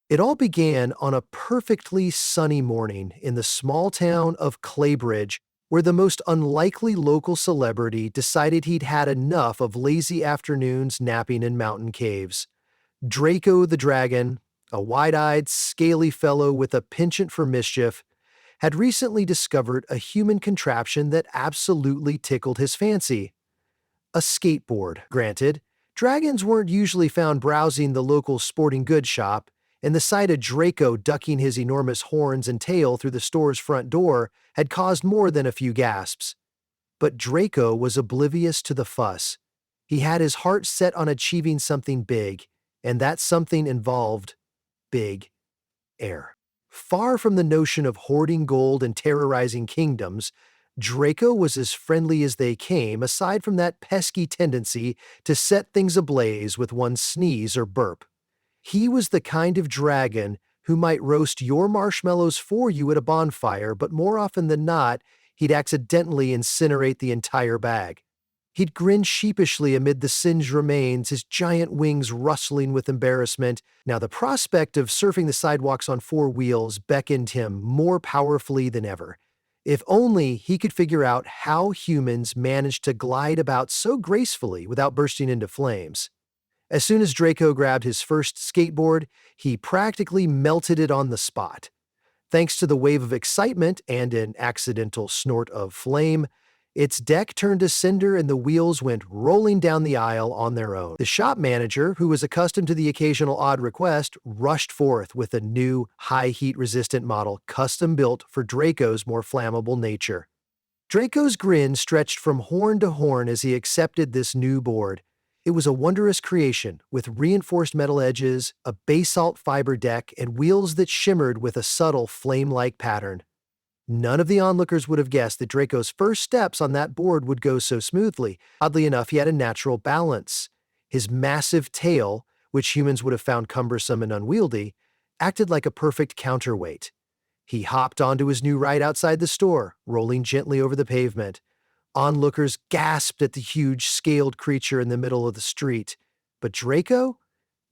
It all began on a perfectly sunny morning in the small town of Claybridge, where the most unlikely local celebrity decided he'd had enough of lazy afternoons napping in mountain caves. Draco the dragon, a wide-eyed, scaly fellow with a penchant for mischief, had recently discovered a human contraption that absolutely tickled his fancy. A skateboard, granted. Dragons weren't usually found browsing the local sporting goods shop, and the sight of Draco ducking his enormous horns and tail through the store's front door had caused more than a few gasps. But Draco was oblivious to the fuss. He had his heart set on achieving something big, and that something involved big air. Far from the notion of hoarding gold and terrorizing kingdoms, Draco was as friendly as they came, aside from that pesky tendency to set things ablaze with one sneeze or burp. He was the kind of dragon who might roast your marshmallows for you at a bonfire, but more often than not, he'd accidentally incinerate the entire bag. He'd grin sheepishly amid the singed remains, his giant wings rustling with embarrassment. Now the prospect of surfing the sidewalks on four wheels beckoned him more powerfully than ever. If only he could figure out how humans managed to glide about so gracefully without bursting into flames. As soon as Draco grabbed his first skateboard, he practically melted it on the spot. Thanks to the wave of excitement and an accidental snort of flame, its deck turned to cinder and the wheels went rolling down the aisle on their own. The shop manager, who was accustomed to the occasional odd request, rushed forth with a new, high heat-resistant model custom-built for Draco's more flammable nature. Draco's grin stretched from horn to horn as he accepted this new board. It was a wondrous creation, with reinforced metal edges, a basalt fiber deck, and wheels that shimmered with a subtle flame-like pattern. None of the onlookers would have guessed that Draco's first steps on that board would go so smoothly. Oddly enough, he had a natural balance. His massive tail, which humans would have found cumbersome and unwieldy, acted like a perfect counterweight. He hopped onto his new ride outside the store, rolling gently over the pavement. Onlookers gasped at the huge, scaled creature in the middle of the street. But Draco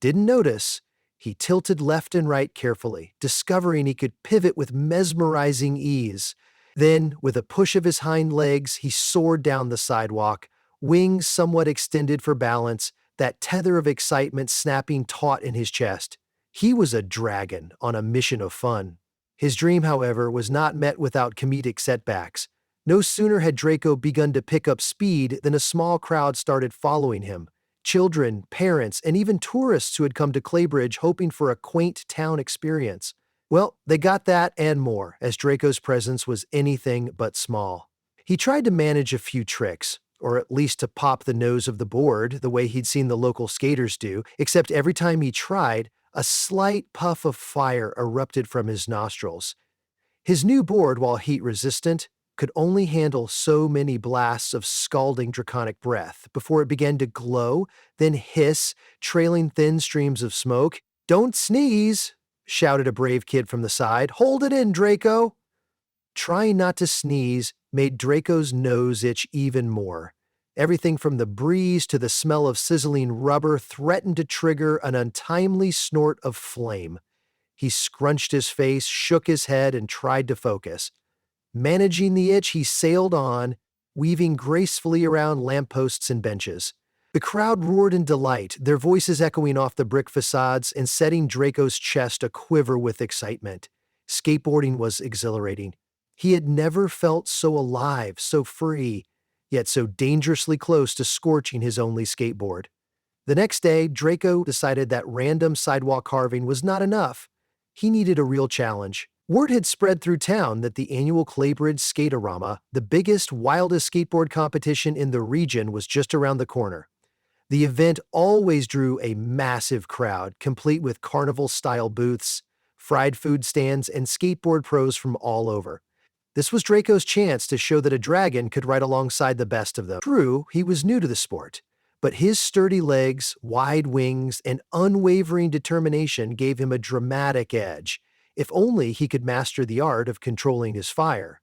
didn't notice. He tilted left and right carefully, discovering he could pivot with mesmerizing ease. Then, with a push of his hind legs, he soared down the sidewalk, wings somewhat extended for balance, that tether of excitement snapping taut in his chest. He was a dragon on a mission of fun. His dream, however, was not met without comedic setbacks. No sooner had Draco begun to pick up speed than a small crowd started following him. Children, parents, and even tourists who had come to Claybridge hoping for a quaint town experience. Well, they got that and more, as Draco's presence was anything but small. He tried to manage a few tricks, or at least to pop the nose of the board the way he'd seen the local skaters do, except every time he tried, a slight puff of fire erupted from his nostrils. His new board, while heat-resistant, could only handle so many blasts of scalding draconic breath before it began to glow, then hiss, trailing thin streams of smoke. "Don't sneeze!" shouted a brave kid from the side. "Hold it in, Draco!" Trying not to sneeze made Draco's nose itch even more. Everything from the breeze to the smell of sizzling rubber threatened to trigger an untimely snort of flame. He scrunched his face, shook his head, and tried to focus. Managing the itch, he sailed on, weaving gracefully around lampposts and benches. The crowd roared in delight, their voices echoing off the brick facades and setting Draco's chest a-quiver with excitement. Skateboarding was exhilarating. He had never felt so alive, so free, yet so dangerously close to scorching his only skateboard. The next day, Draco decided that random sidewalk carving was not enough. He needed a real challenge. Word had spread through town that the annual Claybridge Skaterama, the biggest, wildest skateboard competition in the region, was just around the corner. The event always drew a massive crowd, complete with carnival-style booths, fried food stands, and skateboard pros from all over. This was Draco's chance to show that a dragon could ride alongside the best of them. True, he was new to the sport, but his sturdy legs, wide wings, and unwavering determination gave him a dramatic edge. If only he could master the art of controlling his fire.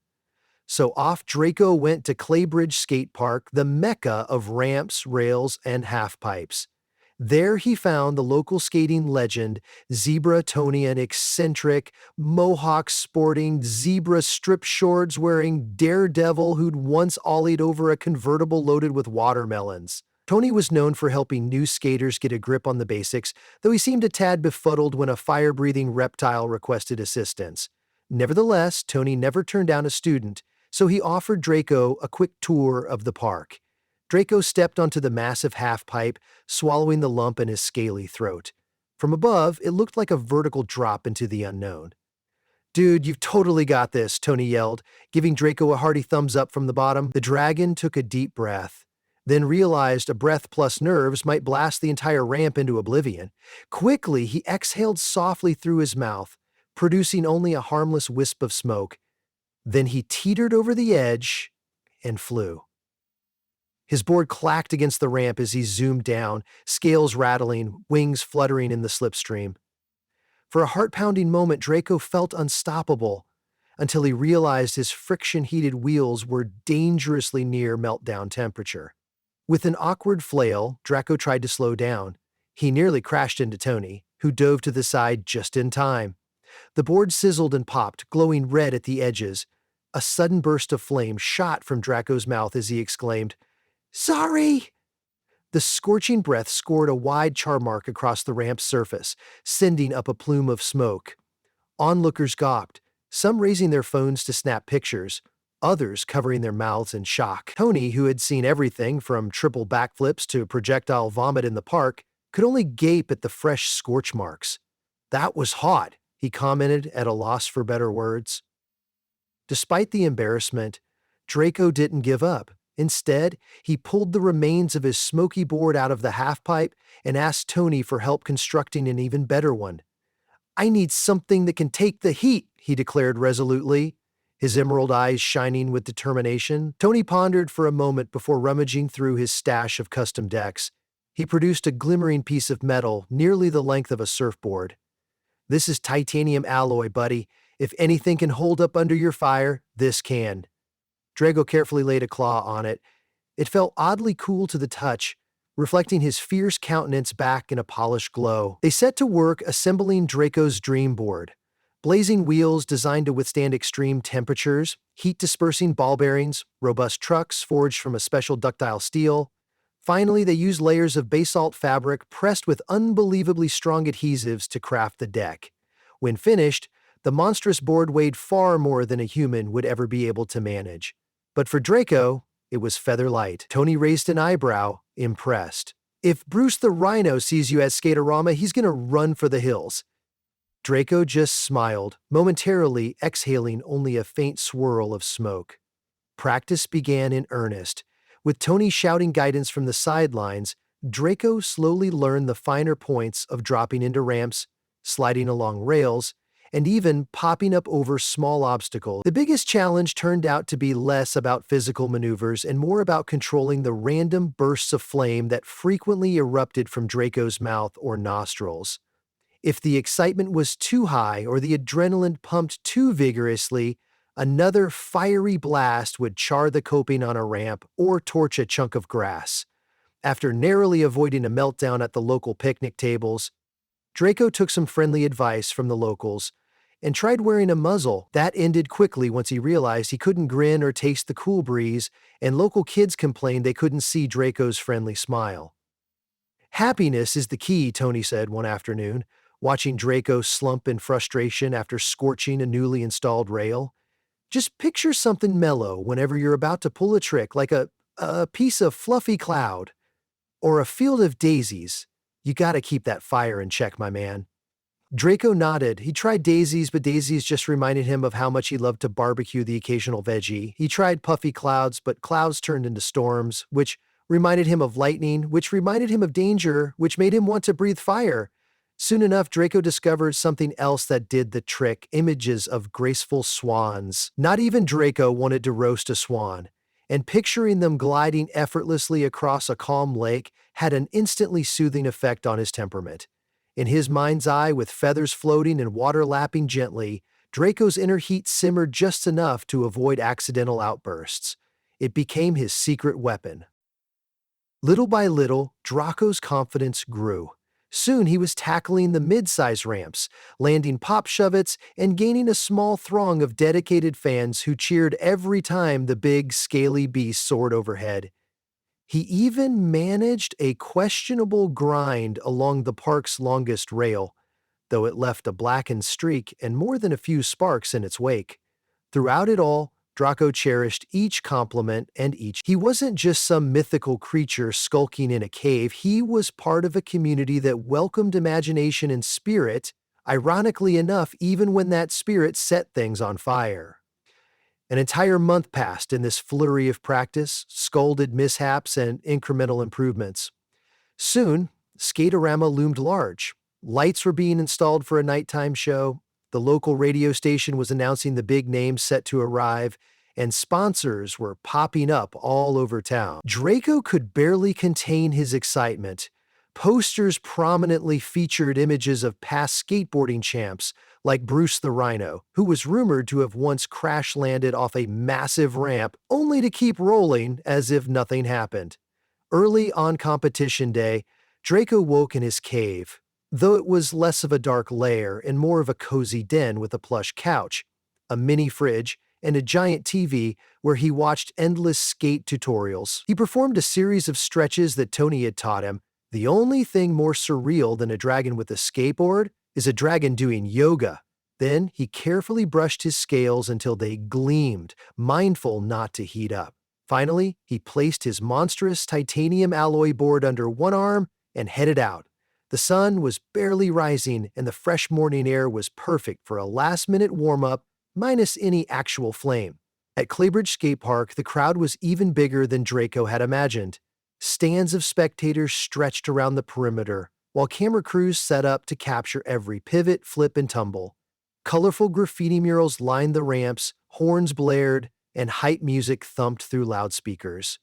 So off Draco went to Claybridge Skate Park, the mecca of ramps, rails, and half-pipes. There he found the local skating legend, Zebra Tony, an eccentric, mohawk sporting, zebra strip shorts wearing daredevil who'd once ollied over a convertible loaded with watermelons. Tony was known for helping new skaters get a grip on the basics, though he seemed a tad befuddled when a fire-breathing reptile requested assistance. Nevertheless, Tony never turned down a student, so he offered Draco a quick tour of the park. Draco stepped onto the massive half-pipe, swallowing the lump in his scaly throat. From above, it looked like a vertical drop into the unknown. "Dude, you've totally got this," Tony yelled, giving Draco a hearty thumbs up from the bottom. The dragon took a deep breath, then realized a breath plus nerves might blast the entire ramp into oblivion. Quickly, he exhaled softly through his mouth, producing only a harmless wisp of smoke. Then he teetered over the edge and flew. His board clacked against the ramp as he zoomed down, scales rattling, wings fluttering in the slipstream. For a heart-pounding moment, Draco felt unstoppable, until he realized his friction-heated wheels were dangerously near meltdown temperature. With an awkward flail, Draco tried to slow down. He nearly crashed into Tony, who dove to the side just in time. The board sizzled and popped, glowing red at the edges. A sudden burst of flame shot from Draco's mouth as he exclaimed, "Sorry!" The scorching breath scored a wide char mark across the ramp's surface, sending up a plume of smoke. Onlookers gawped, some raising their phones to snap pictures, others covering their mouths in shock. Tony, who had seen everything from triple backflips to projectile vomit in the park, could only gape at the fresh scorch marks. "That was hot," he commented at a loss for better words. Despite the embarrassment, Draco didn't give up. Instead, he pulled the remains of his smoky board out of the half-pipe and asked Tony for help constructing an even better one. "I need something that can take the heat," he declared resolutely, his emerald eyes shining with determination. Tony pondered for a moment before rummaging through his stash of custom decks. He produced a glimmering piece of metal nearly the length of a surfboard. "This is titanium alloy, buddy. If anything can hold up under your fire, this can." Draco carefully laid a claw on it. It felt oddly cool to the touch, reflecting his fierce countenance back in a polished glow. They set to work assembling Draco's dream board. Blazing wheels designed to withstand extreme temperatures, heat-dispersing ball bearings, robust trucks forged from a special ductile steel. Finally, they used layers of basalt fabric pressed with unbelievably strong adhesives to craft the deck. When finished, the monstrous board weighed far more than a human would ever be able to manage. But for Draco, it was feather light. Tony raised an eyebrow, impressed. "If Bruce the Rhino sees you at Skaterama, he's gonna run for the hills." Draco just smiled, momentarily exhaling only a faint swirl of smoke. Practice began in earnest. With Tony shouting guidance from the sidelines, Draco slowly learned the finer points of dropping into ramps, sliding along rails, and even popping up over small obstacles. The biggest challenge turned out to be less about physical maneuvers and more about controlling the random bursts of flame that frequently erupted from Draco's mouth or nostrils. If the excitement was too high or the adrenaline pumped too vigorously, another fiery blast would char the coping on a ramp or torch a chunk of grass. After narrowly avoiding a meltdown at the local picnic tables, Draco took some friendly advice from the locals and tried wearing a muzzle. That ended quickly once he realized he couldn't grin or taste the cool breeze, and local kids complained they couldn't see Draco's friendly smile. "Happiness is the key," Tony said one afternoon, watching Draco slump in frustration after scorching a newly installed rail. "Just picture something mellow whenever you're about to pull a trick, like a piece of fluffy cloud or a field of daisies. You gotta keep that fire in check, my man." Draco nodded. He tried daisies, but daisies just reminded him of how much he loved to barbecue the occasional veggie. He tried puffy clouds, but clouds turned into storms, which reminded him of lightning, which reminded him of danger, which made him want to breathe fire. Soon enough, Draco discovered something else that did the trick: images of graceful swans. Not even Draco wanted to roast a swan, and picturing them gliding effortlessly across a calm lake had an instantly soothing effect on his temperament. In his mind's eye, with feathers floating and water lapping gently, Draco's inner heat simmered just enough to avoid accidental outbursts. It became his secret weapon. Little by little, Draco's confidence grew. Soon he was tackling the mid-size ramps, landing pop shove-its, and gaining a small throng of dedicated fans who cheered every time the big, scaly beast soared overhead. He even managed a questionable grind along the park's longest rail, though it left a blackened streak and more than a few sparks in its wake. Throughout it all, Draco cherished each compliment and each. He wasn't just some mythical creature skulking in a cave, he was part of a community that welcomed imagination and spirit, ironically enough, even when that spirit set things on fire. An entire month passed in this flurry of practice, scolded mishaps, and incremental improvements. Soon, Skaterama loomed large. Lights were being installed for a nighttime show, the local radio station was announcing the big names set to arrive, and sponsors were popping up all over town. Draco could barely contain his excitement. Posters prominently featured images of past skateboarding champs like Bruce the Rhino, who was rumored to have once crash-landed off a massive ramp only to keep rolling as if nothing happened. Early on competition day, Draco woke in his cave, though it was less of a dark lair and more of a cozy den with a plush couch, a mini fridge, and a giant TV where he watched endless skate tutorials. He performed a series of stretches that Tony had taught him. The only thing more surreal than a dragon with a skateboard is a dragon doing yoga. Then he carefully brushed his scales until they gleamed, mindful not to heat up. Finally, he placed his monstrous titanium alloy board under one arm and headed out. The sun was barely rising and the fresh morning air was perfect for a last-minute warm-up, minus any actual flame. At Claybridge Skate Park, the crowd was even bigger than Draco had imagined. Stands of spectators stretched around the perimeter, while camera crews set up to capture every pivot, flip, and tumble. Colorful graffiti murals lined the ramps, horns blared, and hype music thumped through loudspeakers.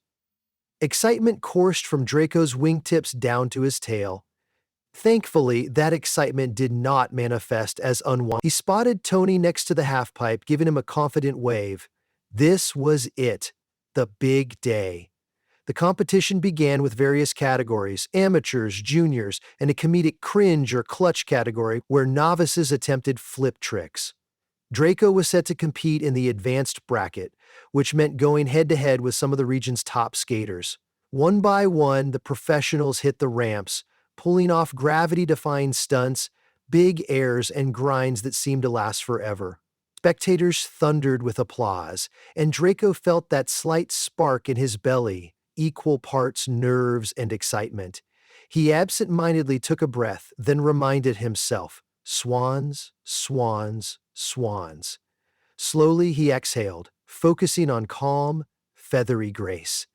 Excitement coursed from Draco's wingtips down to his tail. Thankfully, that excitement did not manifest as unwanted. He spotted Tony next to the halfpipe, giving him a confident wave. This was it, the big day. The competition began with various categories, amateurs, juniors, and a comedic cringe or clutch category where novices attempted flip tricks. Draco was set to compete in the advanced bracket, which meant going head-to-head with some of the region's top skaters. One by one, the professionals hit the ramps, pulling off gravity-defying stunts, big airs, and grinds that seemed to last forever. Spectators thundered with applause, and Draco felt that slight spark in his belly, equal parts nerves and excitement. He absent-mindedly took a breath, then reminded himself, swans, swans, swans. Slowly he exhaled, focusing on calm, feathery grace.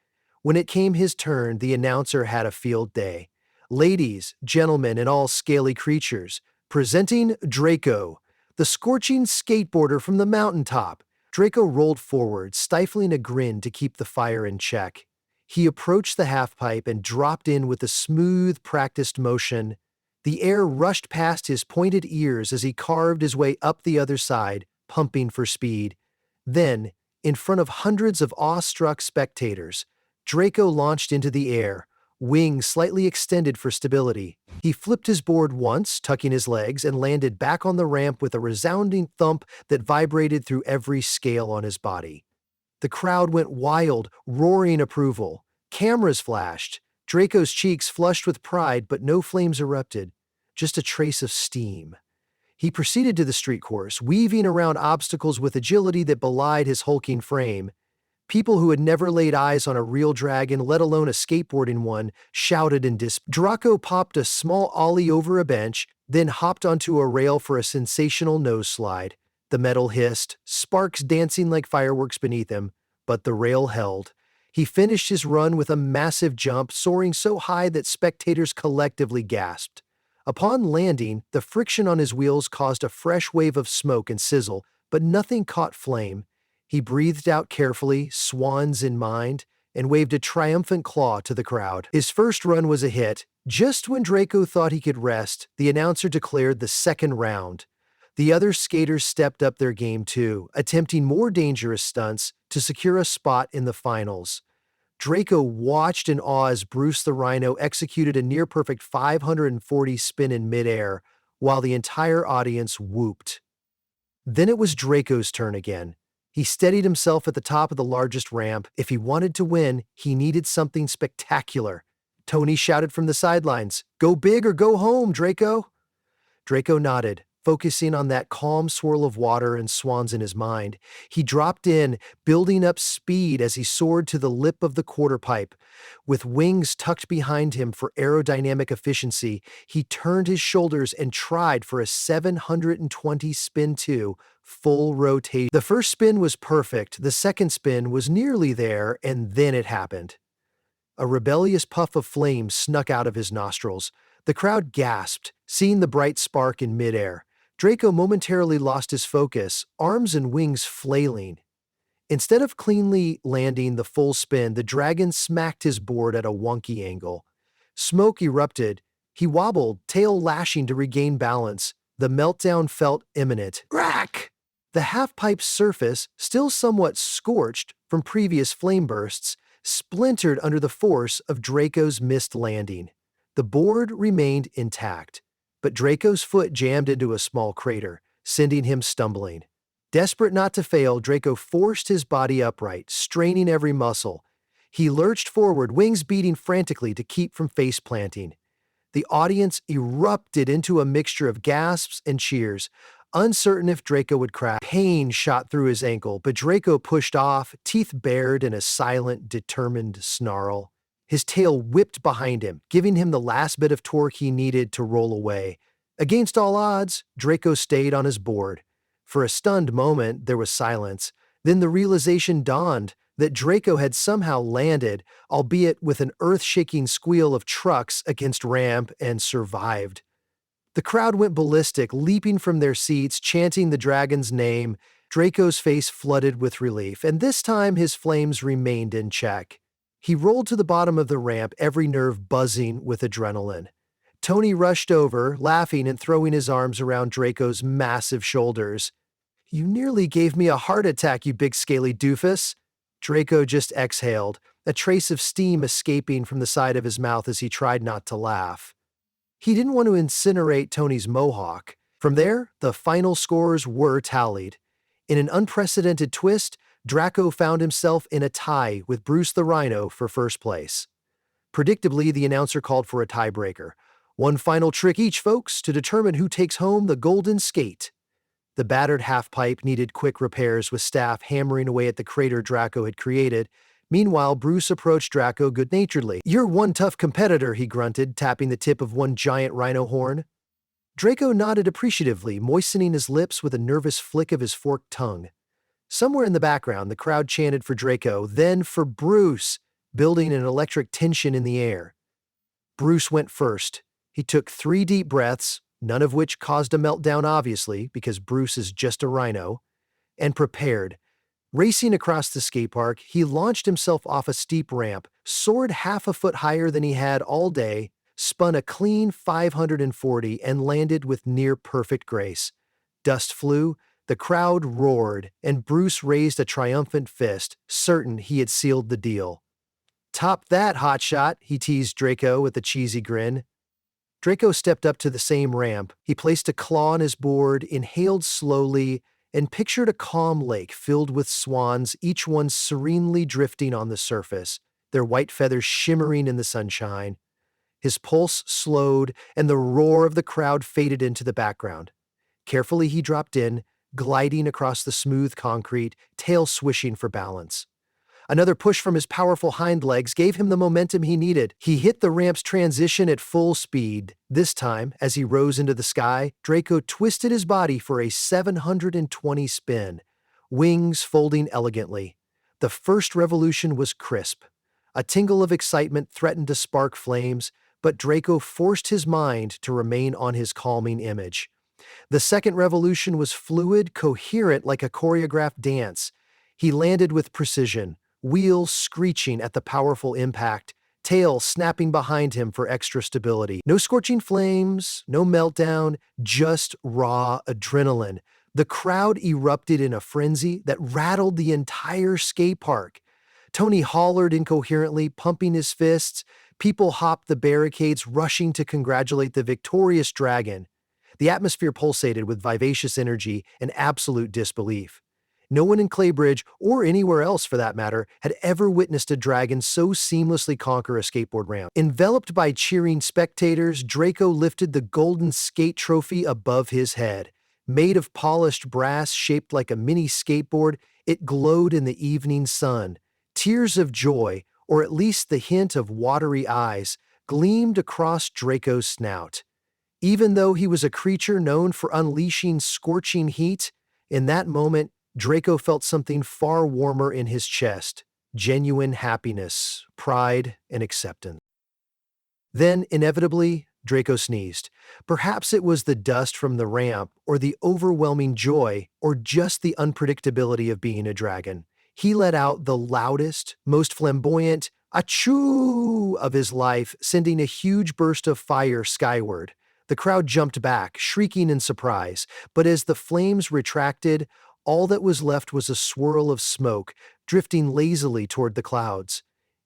When it came his turn, the announcer had a field day. Ladies, gentlemen, and all scaly creatures, presenting Draco, the scorching skateboarder from the mountaintop. Draco rolled forward, stifling a grin to keep the fire in check. He approached the halfpipe and dropped in with a smooth, practiced motion. The air rushed past his pointed ears as he carved his way up the other side, pumping for speed. Then, in front of hundreds of awestruck spectators, Draco launched into the air, wings slightly extended for stability. He flipped his board once, tucking his legs, and landed back on the ramp with a resounding thump that vibrated through every scale on his body. The crowd went wild, roaring approval. Cameras flashed. Draco's cheeks flushed with pride, but no flames erupted, just a trace of steam. He proceeded to the street course, weaving around obstacles with agility that belied his hulking frame. People who had never laid eyes on a real dragon, let alone a skateboarding one, shouted in Draco popped a small ollie over a bench, then hopped onto a rail for a sensational nose slide. The metal hissed, sparks dancing like fireworks beneath him, but the rail held. He finished his run with a massive jump, soaring so high that spectators collectively gasped. Upon landing, the friction on his wheels caused a fresh wave of smoke and sizzle, but nothing caught flame. He breathed out carefully, swans in mind, and waved a triumphant claw to the crowd. His first run was a hit. Just when Draco thought he could rest, the announcer declared the second round. The other skaters stepped up their game too, attempting more dangerous stunts to secure a spot in the finals. Draco watched in awe as Bruce the Rhino executed a near-perfect 540 spin in midair, while the entire audience whooped. Then it was Draco's turn again. He steadied himself at the top of the largest ramp. If he wanted to win, he needed something spectacular. Tony shouted from the sidelines, "Go big or go home, Draco!" Draco nodded, focusing on that calm swirl of water and swans in his mind. He dropped in, building up speed as he soared to the lip of the quarter pipe. With wings tucked behind him for aerodynamic efficiency, he turned his shoulders and tried for a 720 spin 2, full rotation. The first spin was perfect, the second spin was nearly there, and then it happened. A rebellious puff of flame snuck out of his nostrils. The crowd gasped, seeing the bright spark in midair. Draco momentarily lost his focus, arms and wings flailing. Instead of cleanly landing the full spin, the dragon smacked his board at a wonky angle. Smoke erupted. He wobbled, tail lashing to regain balance. The meltdown felt imminent. Crack! The half-pipe's surface, still somewhat scorched from previous flame bursts, splintered under the force of Draco's missed landing. The board remained intact, but Draco's foot jammed into a small crater, sending him stumbling. Desperate not to fail, Draco forced his body upright, straining every muscle. He lurched forward, wings beating frantically to keep from face-planting. The audience erupted into a mixture of gasps and cheers, uncertain if Draco would crash. Pain shot through his ankle, but Draco pushed off, teeth bared in a silent, determined snarl. His tail whipped behind him, giving him the last bit of torque he needed to roll away. Against all odds, Draco stayed on his board. For a stunned moment, there was silence. Then the realization dawned that Draco had somehow landed, albeit with an earth-shaking squeal of trucks against ramp, and survived. The crowd went ballistic, leaping from their seats, chanting the dragon's name. Draco's face flooded with relief, and this time his flames remained in check. He rolled to the bottom of the ramp, every nerve buzzing with adrenaline. Tony rushed over, laughing and throwing his arms around Draco's massive shoulders. "You nearly gave me a heart attack, you big scaly doofus." Draco just exhaled, a trace of steam escaping from the side of his mouth as he tried not to laugh. He didn't want to incinerate Tony's mohawk. From there, the final scores were tallied. In an unprecedented twist, Draco found himself in a tie with Bruce the Rhino for first place. Predictably, the announcer called for a tiebreaker. "One final trick each, folks, to determine who takes home the golden skate." The battered half-pipe needed quick repairs, with staff hammering away at the crater Draco had created. Meanwhile, Bruce approached Draco good-naturedly. "You're one tough competitor," he grunted, tapping the tip of one giant rhino horn. Draco nodded appreciatively, moistening his lips with a nervous flick of his forked tongue. Somewhere in the background, the crowd chanted for Draco, then for Bruce, building an electric tension in the air. Bruce went first. He took 3 deep breaths, none of which caused a meltdown obviously, because Bruce is just a rhino, and prepared. Racing across the skate park, he launched himself off a steep ramp, soared half a foot higher than he had all day, spun a clean 540, and landed with near-perfect grace. Dust flew, the crowd roared, and Bruce raised a triumphant fist, certain he had sealed the deal. "Top that, hotshot," he teased Draco with a cheesy grin. Draco stepped up to the same ramp. He placed a claw on his board, inhaled slowly, and pictured a calm lake filled with swans, each one serenely drifting on the surface, their white feathers shimmering in the sunshine. His pulse slowed, and the roar of the crowd faded into the background. Carefully he dropped in, gliding across the smooth concrete, tail swishing for balance. Another push from his powerful hind legs gave him the momentum he needed. He hit the ramp's transition at full speed. This time, as he rose into the sky, Draco twisted his body for a 720 spin, wings folding elegantly. The first revolution was crisp. A tingle of excitement threatened to spark flames, but Draco forced his mind to remain on his calming image. The second revolution was fluid, coherent like a choreographed dance. He landed with precision, wheels screeching at the powerful impact, tail snapping behind him for extra stability. No scorching flames, no meltdown, just raw adrenaline. The crowd erupted in a frenzy that rattled the entire skate park. Tony hollered incoherently, pumping his fists. People hopped the barricades, rushing to congratulate the victorious dragon. The atmosphere pulsated with vivacious energy and absolute disbelief. No one in Claybridge, or anywhere else for that matter, had ever witnessed a dragon so seamlessly conquer a skateboard ramp. Enveloped by cheering spectators, Draco lifted the golden skate trophy above his head. Made of polished brass shaped like a mini skateboard, it glowed in the evening sun. Tears of joy, or at least the hint of watery eyes, gleamed across Draco's snout. Even though he was a creature known for unleashing scorching heat, in that moment, Draco felt something far warmer in his chest: genuine happiness, pride, and acceptance. Then, inevitably, Draco sneezed. Perhaps it was the dust from the ramp, or the overwhelming joy, or just the unpredictability of being a dragon. He let out the loudest, most flamboyant achoo of his life, sending a huge burst of fire skyward. The crowd jumped back, shrieking in surprise, but as the flames retracted, all that was left was a swirl of smoke, drifting lazily toward the clouds.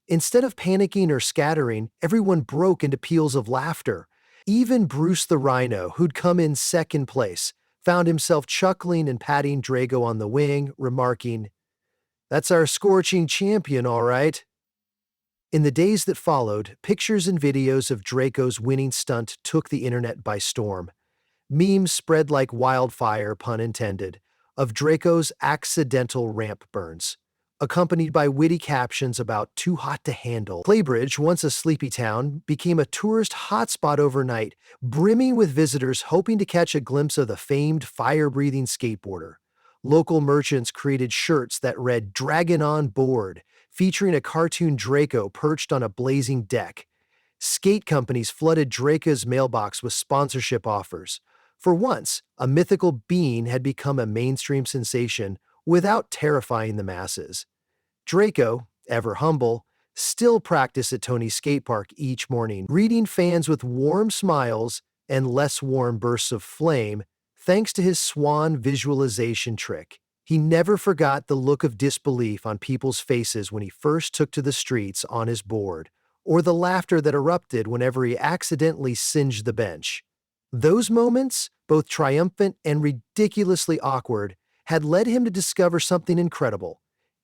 Instead of panicking or scattering, everyone broke into peals of laughter. Even Bruce the Rhino, who'd come in second place, found himself chuckling and patting Drago on the wing, remarking, "That's our scorching champion, all right." In the days that followed, pictures and videos of Draco's winning stunt took the internet by storm. Memes spread like wildfire, pun intended, of Draco's accidental ramp burns, accompanied by witty captions about too hot to handle. Claybridge, once a sleepy town, became a tourist hotspot overnight, brimming with visitors hoping to catch a glimpse of the famed fire-breathing skateboarder. Local merchants created shirts that read "Dragon on Board," featuring a cartoon Draco perched on a blazing deck. Skate companies flooded Draco's mailbox with sponsorship offers. For once, a mythical being had become a mainstream sensation without terrifying the masses. Draco, ever humble, still practiced at Tony's skate park each morning, greeting fans with warm smiles and less warm bursts of flame, thanks to his swan visualization trick. He never forgot the look of disbelief on people's faces when he first took to the streets on his board, or the laughter that erupted whenever he accidentally singed the bench. Those moments, both triumphant and ridiculously awkward, had led him to discover something incredible.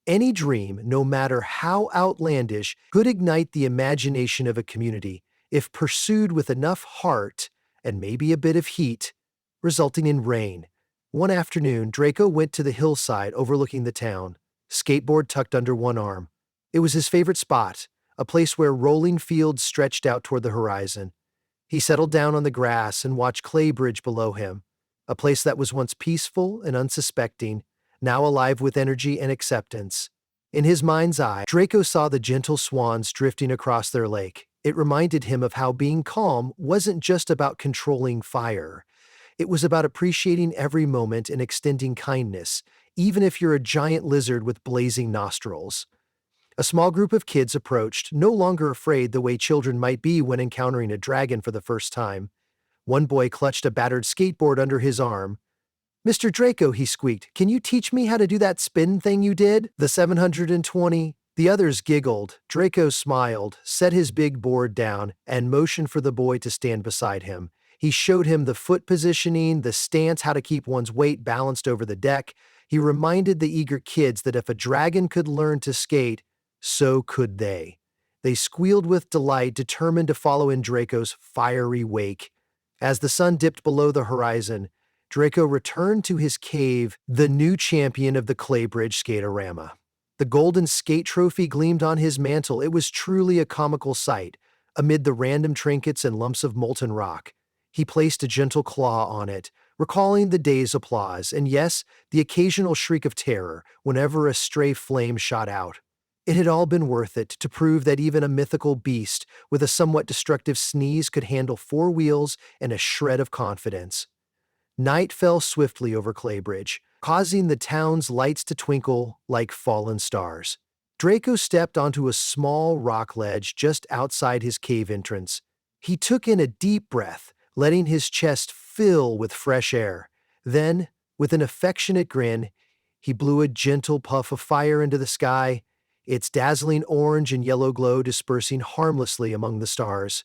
Any dream, no matter how outlandish, could ignite the imagination of a community if pursued with enough heart and maybe a bit of heat, resulting in rain. One afternoon, Draco went to the hillside overlooking the town, skateboard tucked under one arm. It was his favorite spot, a place where rolling fields stretched out toward the horizon. He settled down on the grass and watched Claybridge below him, a place that was once peaceful and unsuspecting, now alive with energy and acceptance. In his mind's eye, Draco saw the gentle swans drifting across their lake. It reminded him of how being calm wasn't just about controlling fire. It was about appreciating every moment and extending kindness, even if you're a giant lizard with blazing nostrils. A small group of kids approached, no longer afraid the way children might be when encountering a dragon for the first time. One boy clutched a battered skateboard under his arm. "Mr. Draco," he squeaked, "can you teach me how to do that spin thing you did? The 720? The others giggled. Draco smiled, set his big board down, and motioned for the boy to stand beside him. He showed him the foot positioning, the stance, how to keep one's weight balanced over the deck. He reminded the eager kids that if a dragon could learn to skate, so could they. They squealed with delight, determined to follow in Draco's fiery wake. As the sun dipped below the horizon, Draco returned to his cave, the new champion of the Claybridge Skaterama. The golden skate trophy gleamed on his mantle. It was truly a comical sight, amid the random trinkets and lumps of molten rock. He placed a gentle claw on it, recalling the day's applause, and yes, the occasional shriek of terror whenever a stray flame shot out. It had all been worth it to prove that even a mythical beast with a somewhat destructive sneeze could handle four wheels and a shred of confidence. Night fell swiftly over Claybridge, causing the town's lights to twinkle like fallen stars. Draco stepped onto a small rock ledge just outside his cave entrance. He took in a deep breath, letting his chest fill with fresh air. Then, with an affectionate grin, he blew a gentle puff of fire into the sky. its dazzling orange and yellow glow dispersing harmlessly among the stars.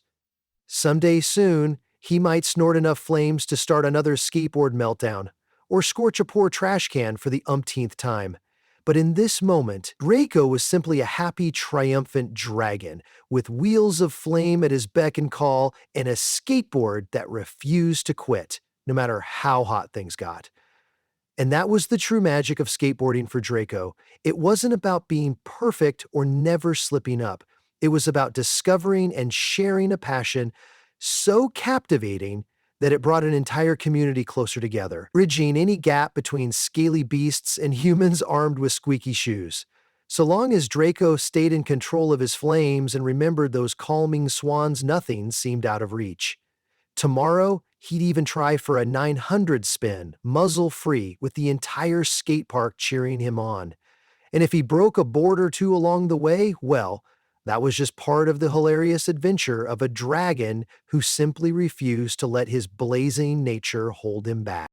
Someday soon, he might snort enough flames to start another skateboard meltdown, or scorch a poor trash can for the umpteenth time. But in this moment, Draco was simply a happy, triumphant dragon, with wheels of flame at his beck and call and a skateboard that refused to quit, no matter how hot things got. And that was the true magic of skateboarding for Draco. It wasn't about being perfect or never slipping up. It was about discovering and sharing a passion so captivating that it brought an entire community closer together, bridging any gap between scaly beasts and humans armed with squeaky shoes. So long as Draco stayed in control of his flames and remembered those calming swans, nothing seemed out of reach. Tomorrow, he'd even try for a 900 spin, muzzle-free, with the entire skate park cheering him on. And if he broke a board or two along the way, well, that was just part of the hilarious adventure of a dragon who simply refused to let his blazing nature hold him back.